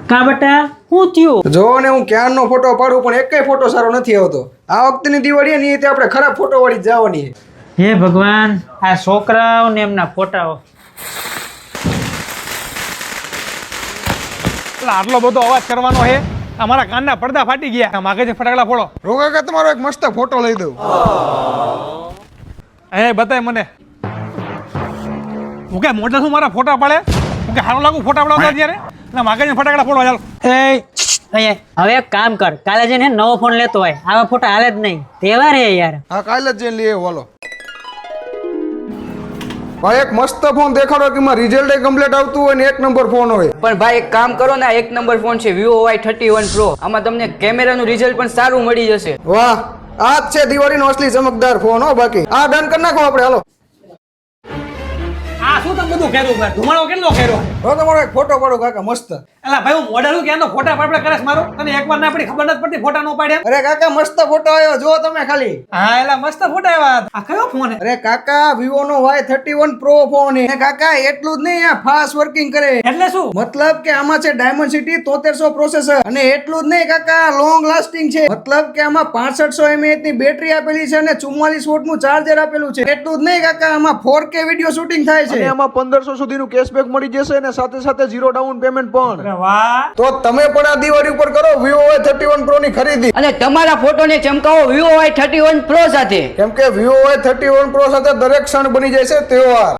કા બેટા શું થયું? જો ને હું ક્યારનો ફોટો પાડું પણ એકેય ફોટો સારો નથી આવતો. આ વખતની દિવાળી ની તે આપણે ખરાબ ફોટો વાળી જ જવાની છે. હે ભગવાન, આ છોકરાઓ ને એમના ફોટાઓ. આટલો બધો અવાજ કરવાનો છે? અમારા કાનના પડદા ફાટી ગયા. માગે છે ફટાકડા ફોડો. રોકા કે તમારો એક મસ્ત ફોટો લઈ દઉં. એ બતાય મને. હું કે મોઢા શું મારા ફોટા પાડે? હું કે હારો લાગુ ફોટા પાડવા ત્યારે? ના માગે છે ફટાકડા ફોડવા ચાલો. હવે એક કામ કર, કાલે જઈને નવો ફોન લેતો હોય. આવા ફોટા હાલે જ નહીં. તહેવાર હે યાર. હા કાલે જ જઈને લઈ આવ્યો હાલો. ભાઈ એક મસ્ત ફોન દેખાડો કે એમાં રિઝલ્ટ કમ્પ્લીટ આવતું હોય ને એક નંબર ફોન હોય. પણ ભાઈ એક કામ કરો ને, આ એક નંબર ફોન છે Vivo Y31 Pro. આમાં તમને કેમેરાનું રિઝલ્ટ પણ સારું મળી જશે. વાહ, આ જ છે દિવાળીનો અસલી ચમકદાર ફોન હો. બાકી આ ડન કરી નાખો આપણે હાલો. આ શું તમે બધું કર્યું? ધુમાડો કેટલો કર્યો? તો તમારો એક ફોટો પાડો કાકા મસ્ત. એલા ભાઈ હું મોઢા શું કે ફોટા પાડે કરે મારો? તને એકવાર ના પડી ખબર નથી પડતી ફોટા નો પાડ્યા? અરે કાકા મસ્ત ફોટો આવ્યો જો તમે ખાલી. હા એલા મસ્ત ફોટા આવ્યા. આ કયો ફોન હે? અરે કાકા Vivo નો Y31 Pro ફોન છે કાકા. એટલું જ નહીં, આ ફાસ્ટ વર્કિંગ કરે. એટલે શું મતલબ કે આમાં છે Dimensity 7300 પ્રોસેસર. અને એટલું જ નહીં કાકા, લોંગ લાસ્ટિંગ છે. મતલબ કે આમાં 6500 mAh ની બેટરી આપેલી છે અને 44 વોટ નું ચાર્જર આપેલું છે. એટલું જ નહીં કાકા, આમાં 4K વિડિયો શૂટિંગ થાય છે. અને આમાં 1500 સુધીનું કેશબેક મળી જશે અને સાથે સાથે 0 ડાઉન પેમેન્ટ પણ. વાહ. તો તમે પણ આ દિવાળી ઉપર કરો Vivo Y31 Pro ની ખરીદી. અને તમારા ફોટોને ચમકાવો Vivo Y31 Pro સાથે. કેમ કે Vivo Y31 Pro સાથે દરેક ક્ષણ બની જાય છે તહેવાર.